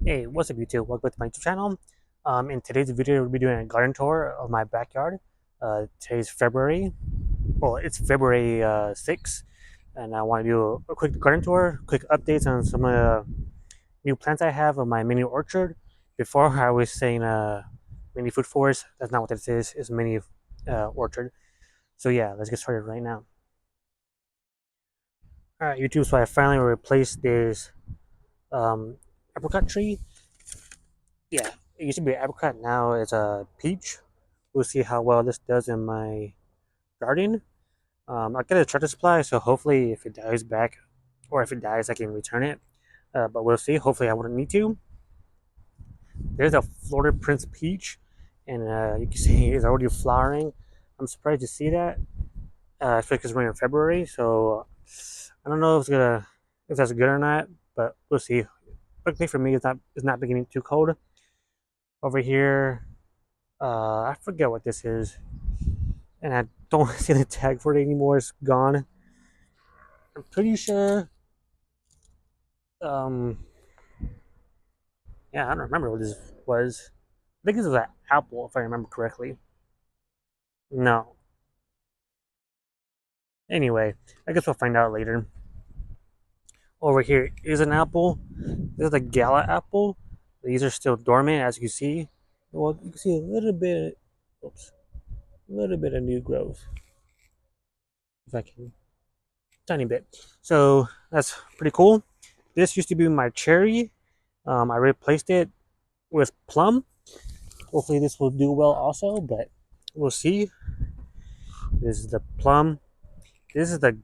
Hey, what's up YouTube? Welcome back to my YouTube channel. In today's video, we'll be doing a garden tour of my backyard. Today's February. Well, it's February 6th, and I want to do a quick garden tour, quick updates on some of the new plants I have of my mini orchard. Before, I was saying mini food forest. That's not what this is. It's a mini orchard. So yeah, let's get started right now. All right, YouTube. So I finally replaced this um, apricot tree. Yeah, it used to be an apricot. Now it's a peach. We'll see how well this does in my garden. I'll get a tractor supply, so hopefully if it dies back, or if it dies, I can return it. But we'll see. Hopefully I wouldn't need to. There's a Florida Prince peach, and you can see it's already flowering. I'm surprised to see that, especially because we're in February. So I don't know if that's good or not, but we'll see. Luckily for me, it's not beginning too cold. Over here, I forget what this is, and I don't see the tag for it anymore. It's gone. I'm pretty sure. Um, yeah, I don't remember what this was. I think this was an apple, if I remember correctly. No. Anyway, I guess we'll find out later. Over here is an apple. This is a gala apple. These are still dormant, as you can see. Well, you can see a little bit. Oops, a little bit of new growth. If I can, tiny bit. So that's pretty cool. This used to be my cherry. I replaced it with plum. Hopefully this will do well also, but we'll see. This is the plum. This is the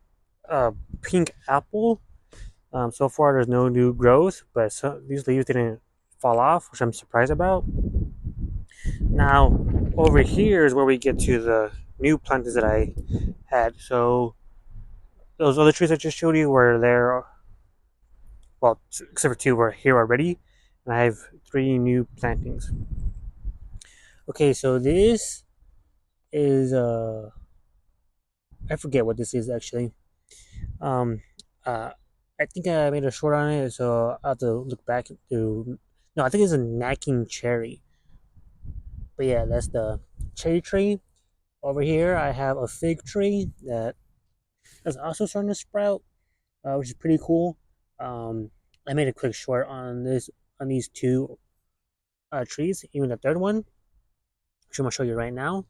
uh, pink apple. So far there's no new growth, but these leaves didn't fall off, which I'm surprised about. Now over here is where we get to the new plantings that I had. So those other trees I just showed you were there, well, except for two were here already, and I have three new plantings. Okay, so this is I forget what this is actually. Um, uh, I think I made a short on it, so I have to look back to. No, I think it's a knacking cherry. But yeah, that's the cherry tree. Over here, I have a fig tree that is also starting to sprout, which is pretty cool. I made a quick short on these two trees, even the third one, which I'm gonna show you right now.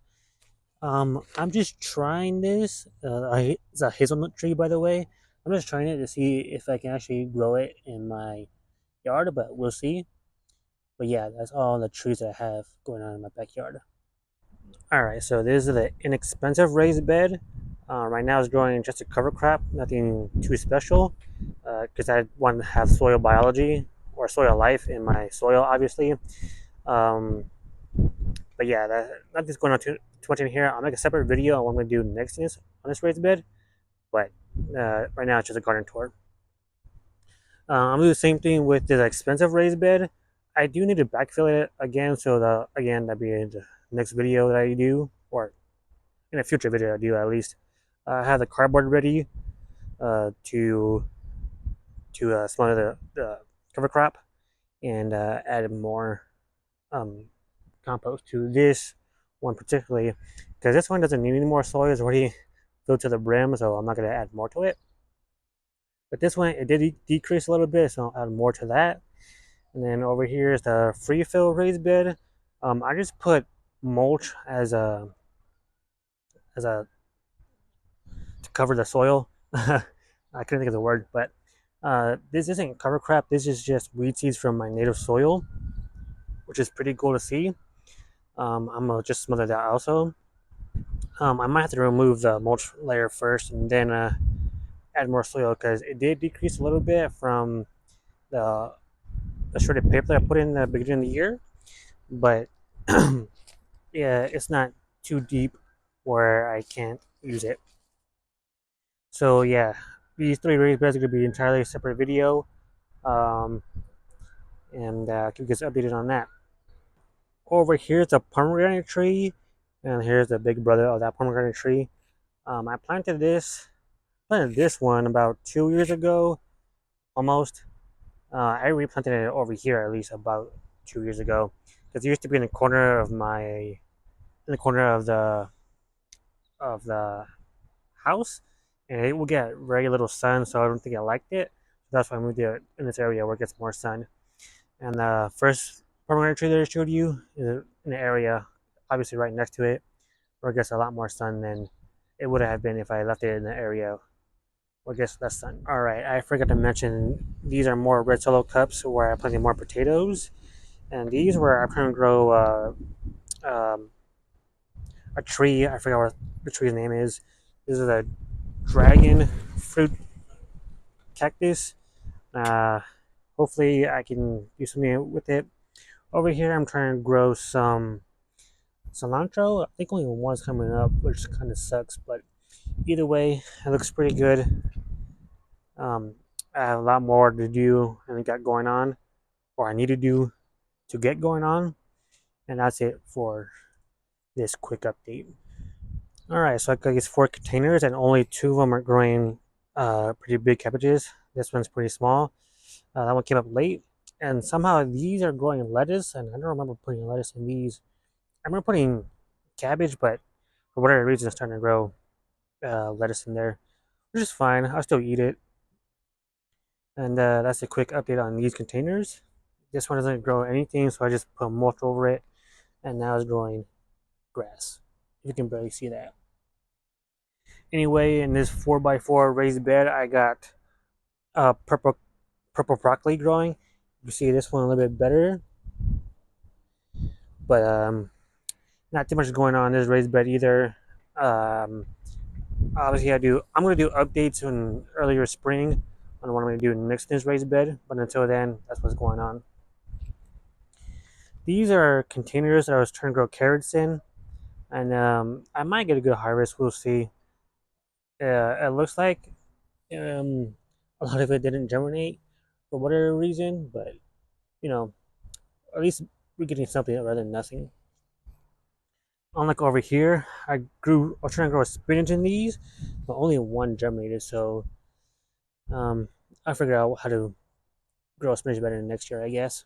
I'm just trying this. It's a hazelnut tree, by the way. I'm just trying it to see if I can actually grow it in my yard, but we'll see. But yeah, that's all the trees that I have going on in my backyard. All right, so this is the inexpensive raised bed. Right now it's growing just a cover crop, nothing too special, because I want to have soil biology or soil life in my soil, obviously. Um, but yeah, not just going on too much in here. I'll make a separate video on what I'm going to do next on this raised bed. But right now it's just a garden tour. I'm doing the same thing with this expensive raised bed. I do need to backfill it again, so that'd be in the next video that I do, or in a future video I do at least. I have the cardboard ready to smother the cover crop and add more um, compost to this one particularly, because this one doesn't need any more soil. It's already filled to the brim, so I'm not going to add more to it. But this one, it did decrease a little bit, so I'll add more to that. And then over here is the free fill raised bed. I just put mulch as a to cover the soil. I couldn't think of the word, but this isn't cover crop. This is just weed seeds from my native soil, which is pretty cool to see. I'm gonna just smother that also. I might have to remove the mulch layer first and then add more soil because it did decrease a little bit from the, the shredded paper that I put in the beginning of the year, but yeah, it's not too deep where I can't use it. So yeah, these three raised beds are gonna be entirely separate video, um, and keep you guys updated on that. Over here's a pomegranate tree, and here's the big brother of that pomegranate tree. I planted this one about 2 years ago, almost. I replanted it over here at least about 2 years ago because it used to be in the corner of the house, and it would get very little sun, so I don't think I liked it. That's why I moved it in this area where it gets more sun. And the first pomegranate tree that I showed you is in the area, obviously right next to it, where it gets a lot more sun than it would have been if I left it in the area where it gets less sun. All right, I forgot to mention these are more red solo cups where I planted more potatoes, and these were I'm trying to grow a tree. I forgot what the tree's name is. This is a dragon fruit cactus. Uh, Hopefully, I can do something with it. Over here, I'm trying to grow some cilantro. I think only one's coming up, which kind of sucks, but either way, it looks pretty good. Um, I have a lot more to do and got going on, or I need to do to get going on, and that's it for this quick update. All right, so I got these 4 containers, and only 2 of them are growing pretty big cabbages. This one's pretty small. That one came up late, and somehow these are growing lettuce, and I don't remember putting lettuce in these. I remember putting cabbage, but for whatever reason, it's starting to grow lettuce in there, which is fine. I'll still eat it. And that's a quick update on these containers. This one doesn't grow anything, so I just put mulch over it, and now it's growing grass. You can barely see that. Anyway, in this 4x4 raised bed, I got purple broccoli growing. You see this one a little bit better, but not too much going on in this raised bed either. Um, Obviously, I'm gonna do updates in earlier spring on what I'm gonna do next in this raised bed. But until then, that's what's going on. These are containers that I was trying to grow carrots in, and I might get a good harvest. We'll see. It looks like um, a lot of it didn't germinate for whatever reason, but you know, at least we're getting something rather than nothing. Unlike over here, I was trying to grow spinach in these, but only one germinated. So um, I figured out how to grow spinach better next year, I guess.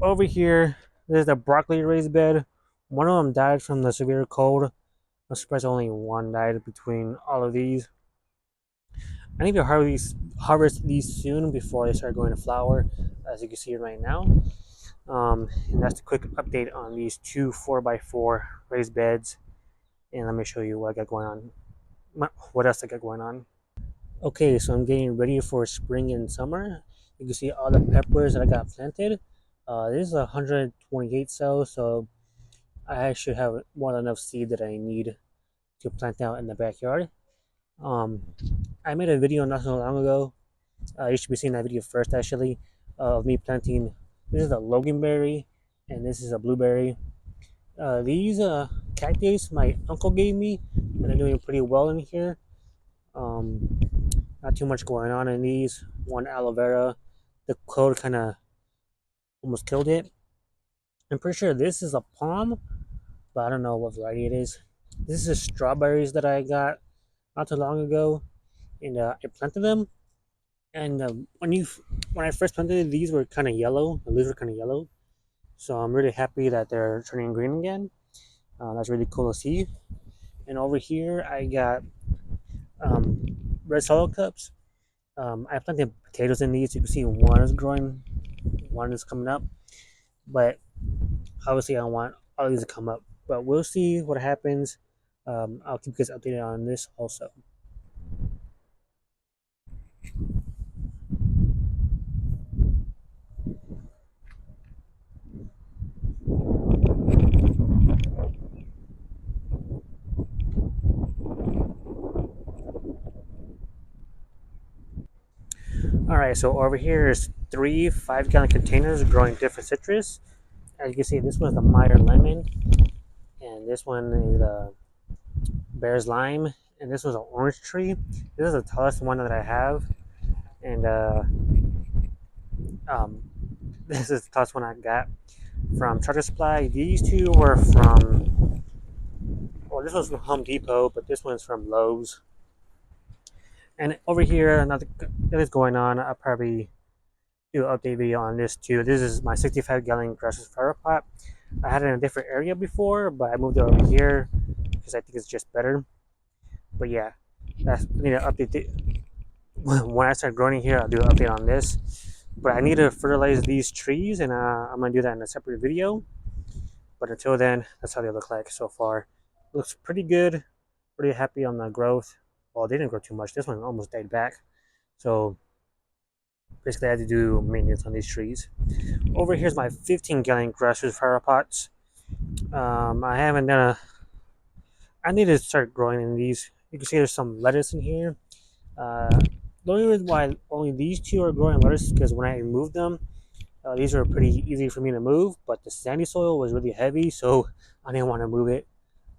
Over here, there's the broccoli raised bed. One of them died from the severe cold. I'm surprised only one died between all of these. I need to harvest these soon before they start going to flower, as you can see right now. And that's a quick update on these 2 4x4 raised beds. And let me show you what I got going on. What else I got going on? Okay, so I'm getting ready for spring and summer. You can see all the peppers that I got planted. This is 128 cells, so I should have more than enough seed that I need to plant out in the backyard. Um, I made a video not so long ago. You should be seeing that video first, actually, of me planting. This is a loganberry, and this is a blueberry. These cactus my uncle gave me, and they're doing pretty well in here. Um, Not too much going on in these. One aloe vera. The cold kind of almost killed it. I'm pretty sure this is a palm, but I don't know what variety it is. This is strawberries that I got not too long ago, and I planted them. And when I first planted these were kind of yellow. The leaves were kind of yellow, so I'm really happy that they're turning green again. That's really cool to see. And over here, I got um, red solo cups. I planted potatoes in these. You can see one is growing, one is coming up, but obviously I want all these to come up. But we'll see what happens. I'll keep you guys updated on this also. All right, so over here is 3 5-gallon containers growing different citrus. As you can see, this one's the Meyer lemon, and this one is the Bear's lime, and this was an orange tree. This is the tallest one that I have, and um, this is the tallest one I got from Tractor Supply. These two were from, well, this was from Home Depot, but this one's from Lowe's. And over here, another that is going on. I probably do an update video on this too. This is my 65-gallon grassroots flower pot. I had it in a different area before, but I moved it over here because I think it's just better. But yeah, I need to update it. When I start growing here, I'll do an update on this. But I need to fertilize these trees, and I'm gonna do that in a separate video. But until then, that's how they look like so far. Looks pretty good. Pretty happy on the growth. Well, they didn't grow too much. This one almost died back. So basically, I had to do maintenance on these trees. Over here's my 15-gallon grassroots flower pots. I haven't done a. I need to start growing in these. You can see there's some lettuce in here. Uh, the only reason why only these two are growing lettuce is because when I moved them, these were pretty easy for me to move, but the sandy soil was really heavy, so I didn't want to move it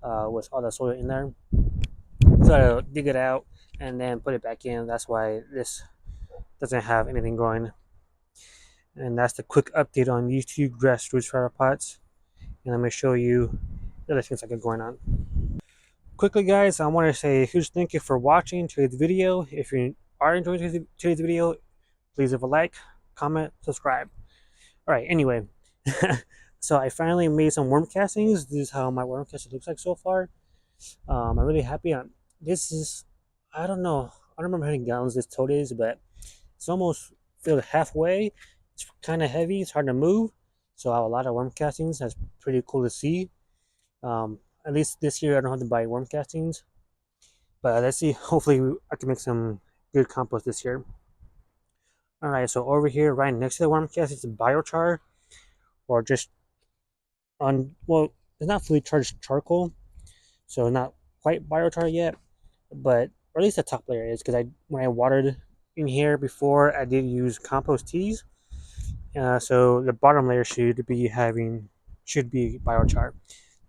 with all the soil in there. So I dig it out and then put it back in. That's why this doesn't have anything growing. And that's the quick update on these two grassroots flower pots. And I'm going to show you the other things I got going on. Quickly, guys, I want to say a huge thank you for watching today's video. If you are enjoying today's video, please leave a like, comment, subscribe. All right, anyway, so I finally made some worm castings. This is how my worm casting looks like so far. I'm really happy. This is, I don't know, I don't remember how many gallons this tote is, but it's almost filled halfway. It's kind of heavy. It's hard to move. So I have a lot of worm castings. That's pretty cool to see. At least this year I don't have to buy worm castings. But let's see. Hopefully I can make some good compost this year. All right, so over here, right next to the worm castings, is biochar, or just well, it's not fully charged charcoal, so not quite biochar yet, but or at least the top layer is, because when I watered in here before, I did use compost teas. So the bottom layer should be biochar.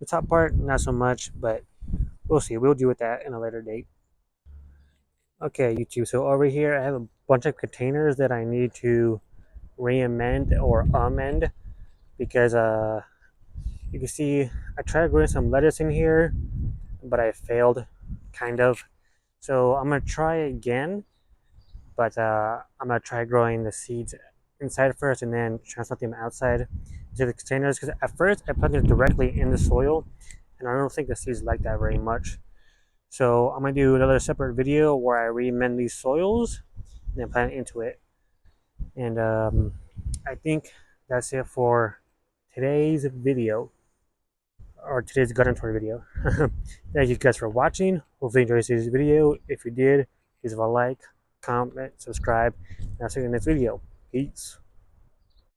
The top part, not so much, but we'll see. We'll deal with that in a later date. Okay, YouTube. So over here, I have a bunch of containers that I need to re-amend or amend because you can see I tried growing some lettuce in here, but I failed, kind of. So I'm gonna try again, but I'm gonna try growing the seeds inside first and then transplant them outside to the containers, because at first I planted directly in the soil and I don't think the seeds like that very much. So I'm gonna do another separate video where I re-amend these soils and then plant it into it. And I think that's it for today's video, or today's garden tour video. Thank you guys for watching. Hopefully you enjoyed today's video. If you did, please leave a like, comment, subscribe, and I'll see you in the next video. Peace.